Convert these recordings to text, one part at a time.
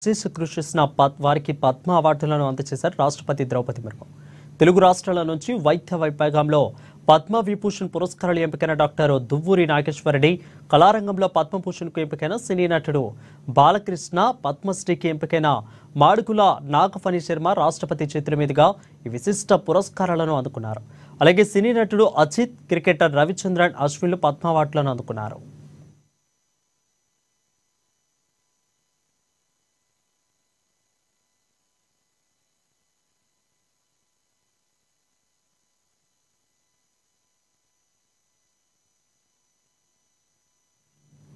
కృషి చేసిన వారికి పద్మ అవార్డులను అందజేశారు రాష్ట్రపతి ద్రౌపది ముర్ము. తెలుగు రాష్ట్రాల నుంచి వైద్య విభాగంలో పద్మ విభూషణ్ పురస్కారాలు ఎంపికైన డాక్టర్ దువ్వూరి నాగేశ్వరరెడ్డి, కళారంగంలో పద్మభూషణ్కు ఎంపికైన సినీ నటుడు బాలకృష్ణ, పద్మశ్రీకి ఎంపికైన మాడుగుల నాగఫణి శర్మ రాష్ట్రపతి చేతుల మీదుగా ఈ విశిష్ట పురస్కారాలను అందుకున్నారు. అలాగే సినీ నటుడు అజిత్, క్రికెటర్ రవిచంద్రన్ అశ్విన్లు పద్మ అవార్డులను అందుకున్నారు.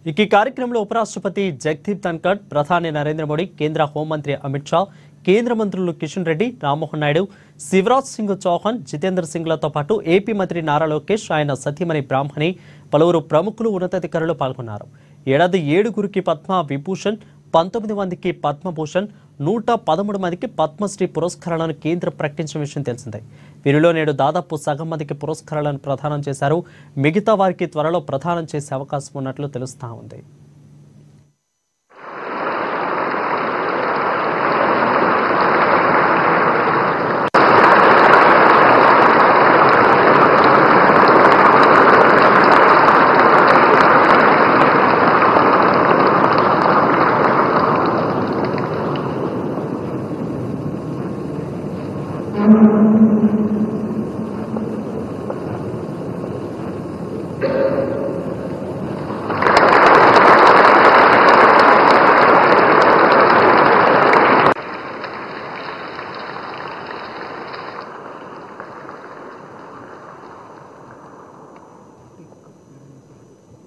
ఈ కార్యక్రమంలో ఉపరాష్ట్రపతి జగదీప్ ధన్కర్, ప్రధాని నరేంద్ర మోడీ, కేంద్ర హోంమంత్రి అమిత్ షా, కేంద్ర మంత్రులు కిషన్ రెడ్డి, రామ్మోహన్ నాయుడు, శివరాజ్ సింగ్ చౌహాన్, జితేంద్ర సింగ్లతో పాటు ఏపీ మంత్రి నారా లోకేష్, ఆయన సతీమణి బ్రాహ్మణి, పలువురు ప్రముఖులు, ఉన్నతాధికారులు పాల్గొన్నారు. ఏడాది 7గురికి పద్మ విభూషణ్, 19 మందికి పద్మభూషణ్, 113 మందికి పద్మశ్రీ పురస్కారాలను కేంద్రం ప్రకటించిన విషయం తెలిసిందే. వీరిలో నేడు దాదాపు సగం మందికి పురస్కారాలను ప్రదానం చేశారు. మిగతా వారికి త్వరలో ప్రదానం చేసే అవకాశం ఉన్నట్లు తెలుస్తా ఉంది.